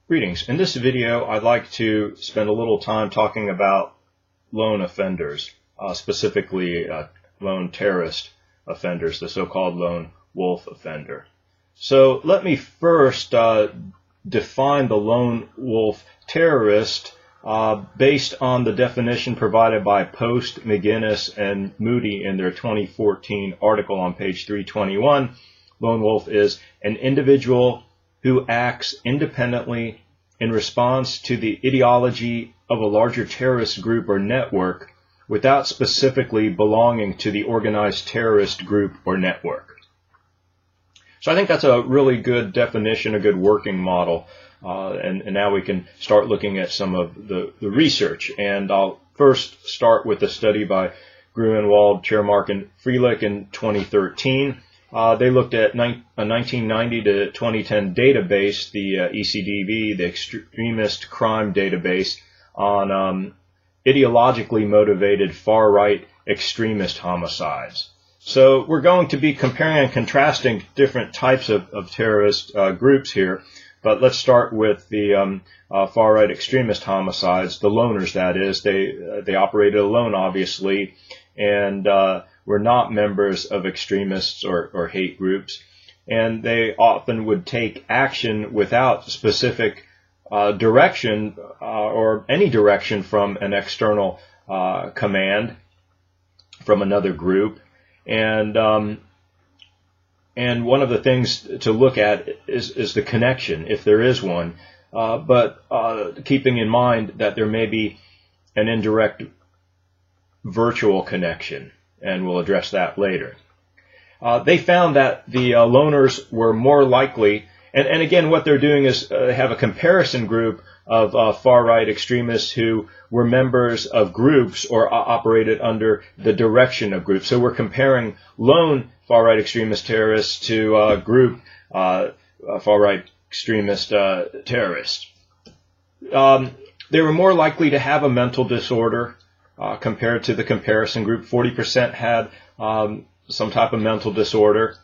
Greetings. In this video, I'd like to spend a little time talking about lone offenders, specifically lone terrorist offenders, the so-called lone wolf offender. So let me first define the lone wolf terrorist based on the definition provided by Post, McGinnis, and Moody in their 2014 article on page 321. Lone wolf is an individual who acts independently in response to the ideology of a larger terrorist group or network without specifically belonging to the organized terrorist group or network. So I think that's a really good definition, a good working model, and now we can start looking at some of the research. And I'll first start with a study by Gruenwald, Chermark, and Frelich in 2013. They looked at a 1990 to 2010 database, the ECDB, the Extremist Crime Database, on ideologically motivated far-right extremist homicides. So we're going to be comparing and contrasting different types of terrorist groups here, but let's start with the far-right extremist homicides, the loners, that is. They operated alone, obviously, and were not members of extremists or hate groups, and they often would take action without specific direction or any direction from an external command from another group. And one of the things to look at is the connection, if there is one, but keeping in mind that there may be an indirect virtual connection, and we'll address that later. They found that the loners were more likely, and again what they're doing is they have a comparison group of far-right extremists who were members of groups or operated under the direction of groups. So we're comparing lone far-right extremist terrorists to group far-right extremist terrorists. They were more likely to have a mental disorder compared to the comparison group. 40% had some type of mental disorder.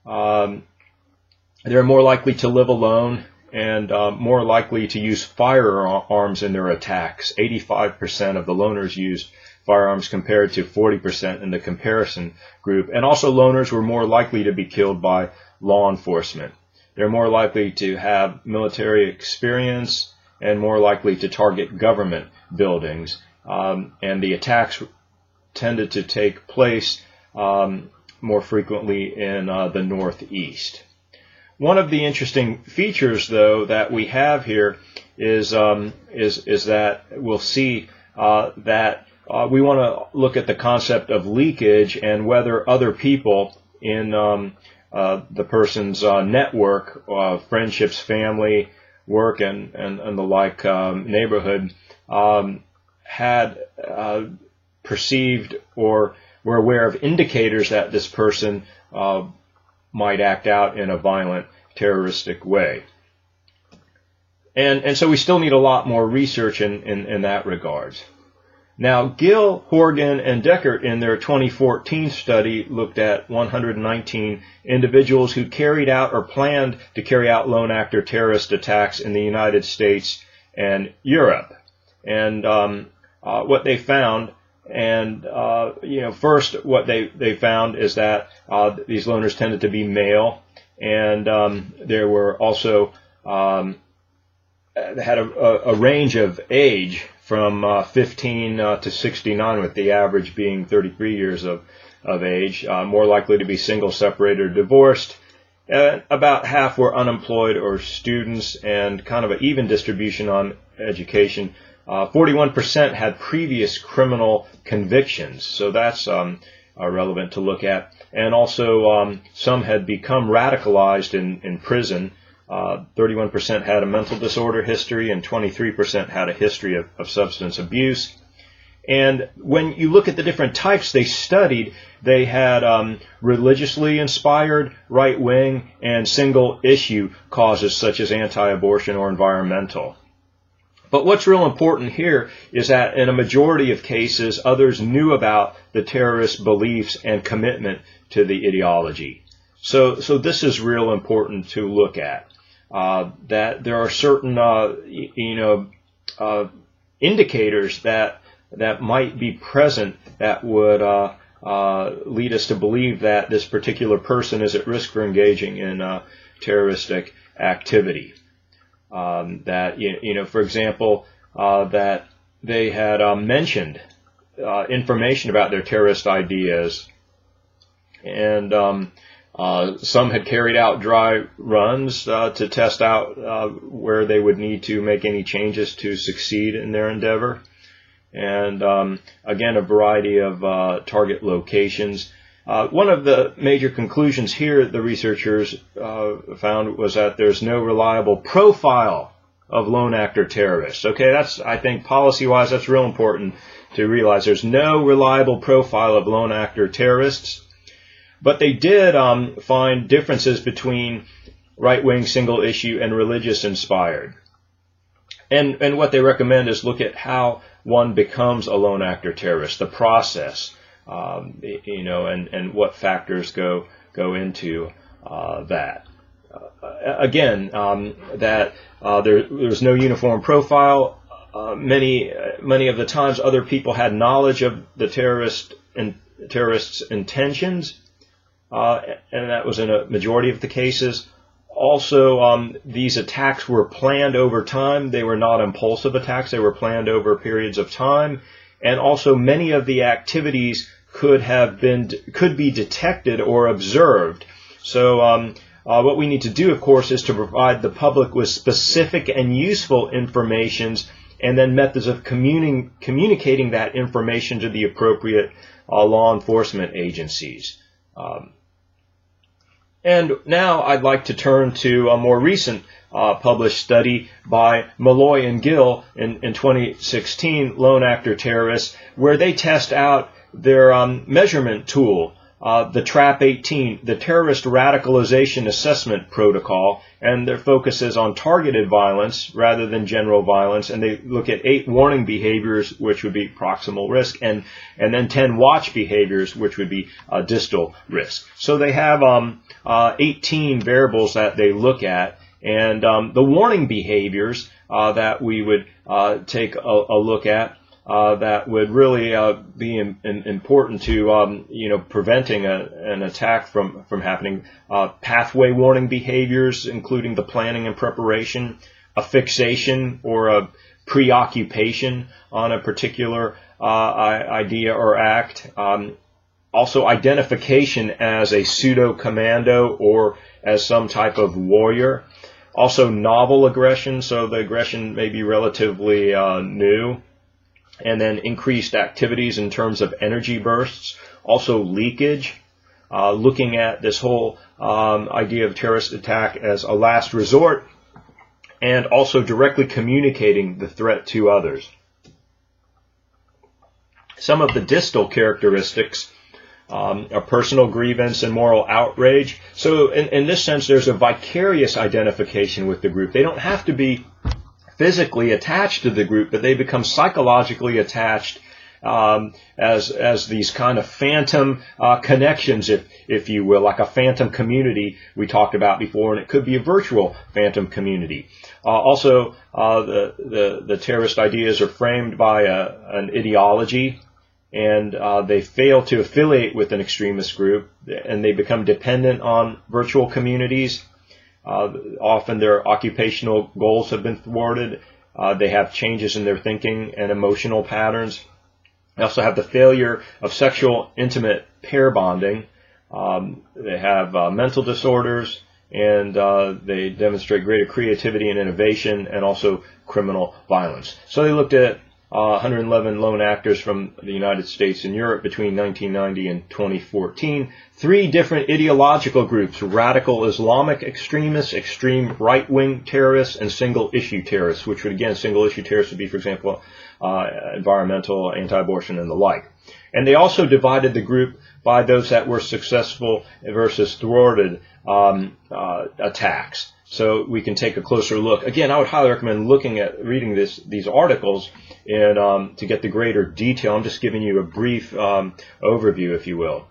They're more likely to live alone and more likely to use firearms in their attacks. 85% of the loners used firearms compared to 40% in the comparison group. And also loners were more likely to be killed by law enforcement. They're more likely to have military experience and more likely to target government buildings. And the attacks tended to take place more frequently in the Northeast. One of the interesting features, though, that we have here is that we'll see that we want to look at the concept of leakage and whether other people in the person's network, friendships, family, work, and the like, neighborhood, had perceived or were aware of indicators that this person might act out in a violent, terroristic way. And so we still need a lot more research in that regard. Now, Gill, Horgan, and Deckert in their 2014 study looked at 119 individuals who carried out or planned to carry out lone actor terrorist attacks in the United States and Europe. And what they found, and first what they found is that these loners tended to be male, and there were also had a range of age from 15 to 69, with the average being 33 years of age. More likely to be single, separated, or divorced. About half were unemployed or students, and kind of an even distribution on education. 41% had previous criminal convictions, so that's relevant to look at. And also some had become radicalized in prison. 31% had a mental disorder history, and 23% had a history of substance abuse. And when you look at the different types they studied, they had religiously inspired, right-wing, and single-issue causes such as anti-abortion or environmental. But what's real important here is that in a majority of cases, others knew about the terrorist beliefs and commitment to the ideology. So this is real important to look at. that there are certain indicators that might be present that would lead us to believe that this particular person is at risk for engaging in terroristic activity. That for example, that they had mentioned information about their terrorist ideas, and some had carried out dry runs to test out where they would need to make any changes to succeed in their endeavor. And again, a variety of target locations. One of the major conclusions here the researchers found was that there's no reliable profile of lone actor terrorists. Okay, I think policy-wise, that's real important to realize. There's no reliable profile of lone actor terrorists. But they did find differences between right-wing, single-issue, and religious-inspired. And what they recommend is look at how one becomes a lone actor terrorist, the process, and what factors go into that. Again, that there's no uniform profile. Many of the times, other people had knowledge of the terrorists' intentions. And that was in a majority of the cases. Also, these attacks were planned over time. They were not impulsive attacks. They were planned over periods of time. And also, many of the activities could be detected or observed. So, what we need to do, of course, is to provide the public with specific and useful information, and then methods of communicating that information to the appropriate law enforcement agencies. And now I'd like to turn to a more recent published study by Malloy and Gill in 2016, Lone Actor Terrorists, where they test out their measurement tool, the TRAP-18, the Terrorist Radicalization Assessment Protocol, and their focus is on targeted violence rather than general violence, and they look at 8 warning behaviors, which would be proximal risk, and then 10 watch behaviors, which would be distal risk. So they have 18 variables that they look at, and the warning behaviors that we would take a look at that would really be important to preventing an attack from happening. Pathway warning behaviors, including the planning and preparation, a fixation or a preoccupation on a particular idea or act. Also, identification as a pseudo-commando or as some type of warrior. Also, novel aggression, so the aggression may be relatively new. And then increased activities in terms of energy bursts. Also, leakage. Looking at this whole idea of terrorist attack as a last resort. And also directly communicating the threat to others. Some of the distal characteristics are personal grievance and moral outrage. So in this sense, there's a vicarious identification with the group. They don't have to be physically attached to the group, but they become psychologically attached as these kind of phantom connections, if you will, like a phantom community we talked about before, and it could be a virtual phantom community. Also, the terrorist ideas are framed by an ideology, and they fail to affiliate with an extremist group, and they become dependent on virtual communities. Often their occupational goals have been thwarted. They have changes in their thinking and emotional patterns. They also have the failure of sexual intimate pair bonding. They have mental disorders, and they demonstrate greater creativity and innovation, and also criminal violence. So they looked at 111 lone actors from the United States and Europe between 1990 and 2014. 3 different ideological groups: radical Islamic extremists, extreme right-wing terrorists, and single-issue terrorists, which would, again, single-issue terrorists would be, for example, environmental, anti-abortion, and the like. And they also divided the group by those that were successful versus thwarted attacks. So we can take a closer look. Again, I would highly recommend reading these articles and to get the greater detail. I'm just giving you a brief overview, if you will.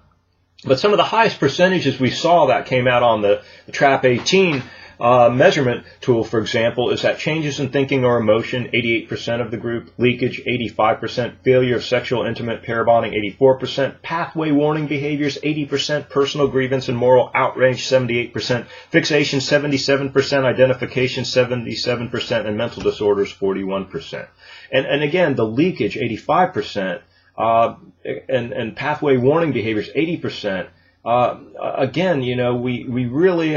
But some of the highest percentages we saw that came out on the TRAP-18 measurement tool, for example, is that changes in thinking or emotion, 88% of the group, leakage, 85%, failure of sexual intimate pair bonding, 84%, pathway warning behaviors, 80%, personal grievance and moral outrage, 78%, fixation, 77%, identification, 77%, and mental disorders, 41%. And again, the leakage, 85%, and pathway warning behaviors, 80%. Again, we really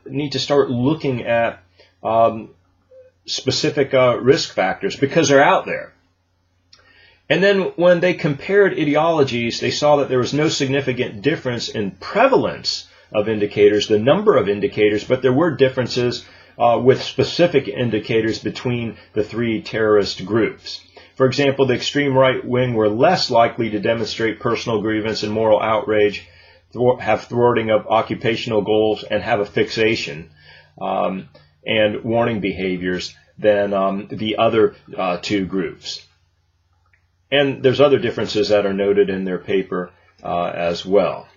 need to start looking at specific risk factors because they're out there. And then when they compared etiologies, they saw that there was no significant difference in prevalence of indicators, the number of indicators, but there were differences with specific indicators between the three terrorist groups. For example, the extreme right wing were less likely to demonstrate personal grievance and moral outrage, have thwarting of occupational goals, and have a fixation and warning behaviors than the other two groups. And there's other differences that are noted in their paper as well.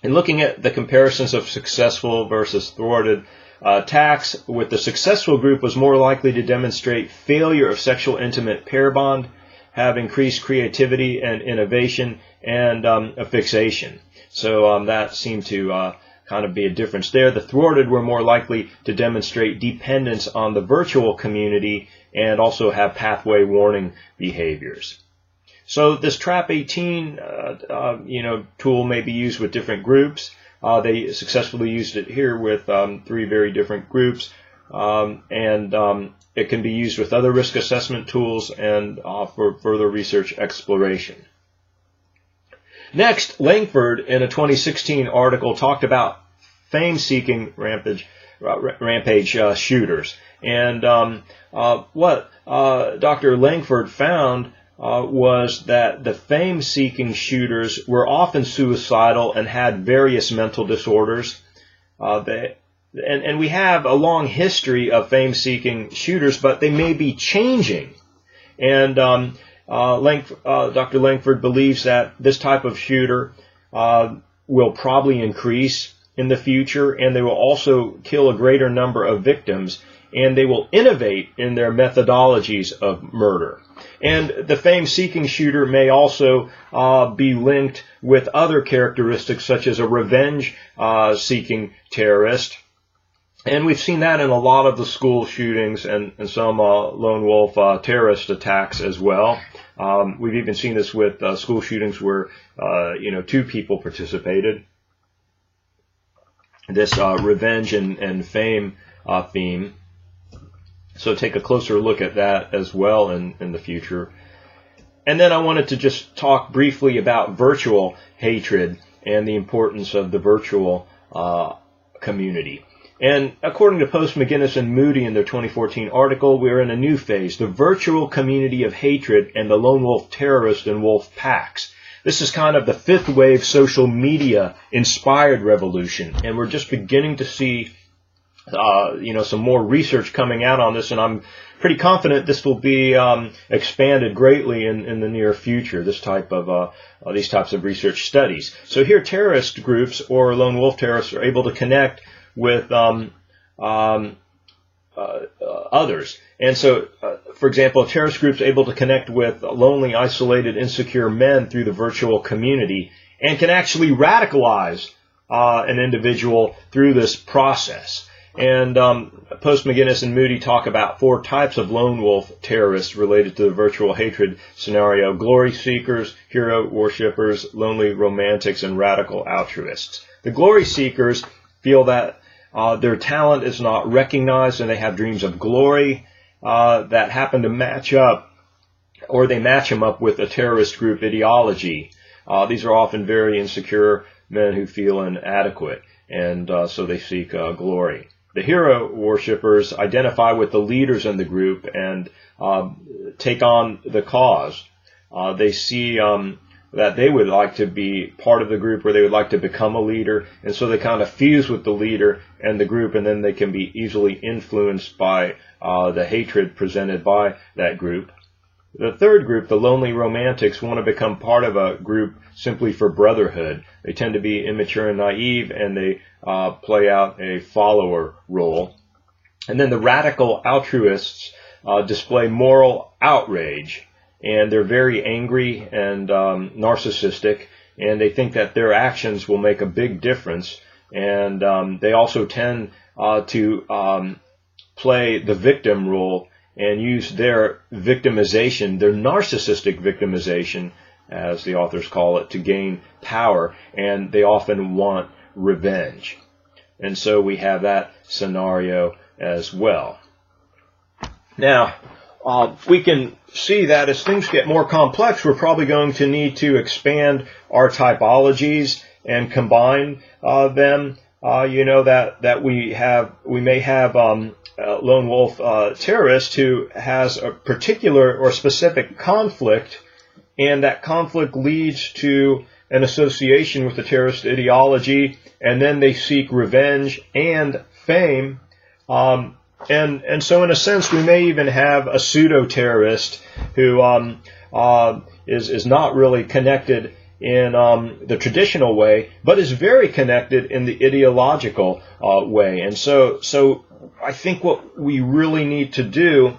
In looking at the comparisons of successful versus thwarted attacks, with the successful group was more likely to demonstrate failure of sexual intimate pair bond, have increased creativity and innovation, and a fixation. So that seemed to kind of be a difference there. The thwarted were more likely to demonstrate dependence on the virtual community and also have pathway warning behaviors. So this TRAP-18 tool may be used with different groups. They successfully used it here with three very different groups, and it can be used with other risk assessment tools and for further research exploration. Next, Langford, in a 2016 article, talked about fame-seeking rampage shooters. And what Dr. Langford found was that the fame-seeking shooters were often suicidal and had various mental disorders. And we have a long history of fame-seeking shooters, but they may be changing. And Dr. Langford believes that this type of shooter will probably increase in the future, and they will also kill a greater number of victims, and they will innovate in their methodologies of murder. And the fame-seeking shooter may also be linked with other characteristics, such as a revenge-seeking terrorist. And we've seen that in a lot of the school shootings and some lone wolf terrorist attacks as well. We've even seen this with school shootings where, two people participated. This revenge and fame theme. So take a closer look at that as well in the future. And then I wanted to just talk briefly about virtual hatred and the importance of the virtual community. And according to Post, McGinnis, and Moody in their 2014 article, we are in a new phase, the virtual community of hatred and the lone wolf terrorist and wolf packs. This is kind of the fifth wave social media inspired revolution, and we're just beginning to see some more research coming out on this, and I'm pretty confident this will be expanded greatly in the near future, these types of research studies. So here terrorist groups or lone wolf terrorists are able to connect with others. And so, for example, a terrorist group is able to connect with lonely, isolated, insecure men through the virtual community and can actually radicalize an individual through this process. And Post, McGinnis, and Moody talk about 4 types of lone wolf terrorists related to the virtual hatred scenario: glory seekers, hero worshippers, lonely romantics, and radical altruists. The glory seekers feel that their talent is not recognized, and they have dreams of glory that happen to match up, or they match them up with a terrorist group ideology. These are often very insecure men who feel inadequate, and so they seek glory. The hero worshippers identify with the leaders in the group and take on the cause. They see that they would like to be part of the group, or they would like to become a leader, and so they kind of fuse with the leader and the group, and then they can be easily influenced by the hatred presented by that group. The third group, the lonely romantics, want to become part of a group simply for brotherhood. They tend to be immature and naive, and they play out a follower role. And then the radical altruists display moral outrage, and they're very angry and narcissistic, and they think that their actions will make a big difference. And they also tend to play the victim role and use their victimization, their narcissistic victimization, as the authors call it, to gain power, and they often want revenge. And so we have that scenario as well. Now, we can see that as things get more complex, we're probably going to need to expand our typologies and combine them. That we may have lone wolf terrorist who has a particular or specific conflict, and that conflict leads to an association with the terrorist ideology, and then they seek revenge and fame. And so in a sense, we may even have a pseudo-terrorist who is not really connected in the traditional way, but is very connected in the ideological way. And so I think what we really need to do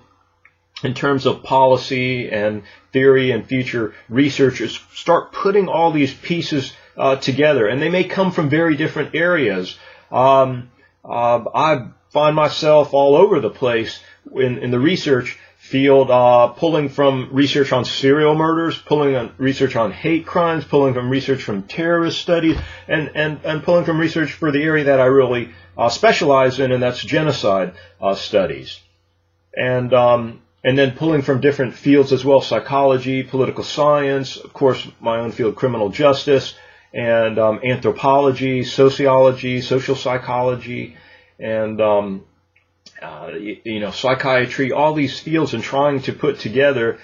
in terms of policy and theory and future research is start putting all these pieces together. And they may come from very different areas. I find myself all over the place in the research field, pulling from research on serial murders, pulling on research on hate crimes, pulling from research from terrorist studies, and pulling from research for the area that I really specialize in, and that's genocide studies. And then pulling from different fields as well, psychology, political science, of course, my own field, criminal justice, and anthropology, sociology, social psychology, and psychiatry, all these fields, and trying to put together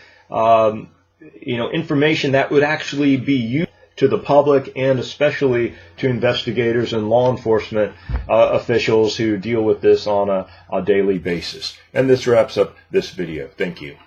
information that would actually be used to the public, and especially to investigators and law enforcement officials who deal with this on a daily basis. And this wraps up this video. Thank you.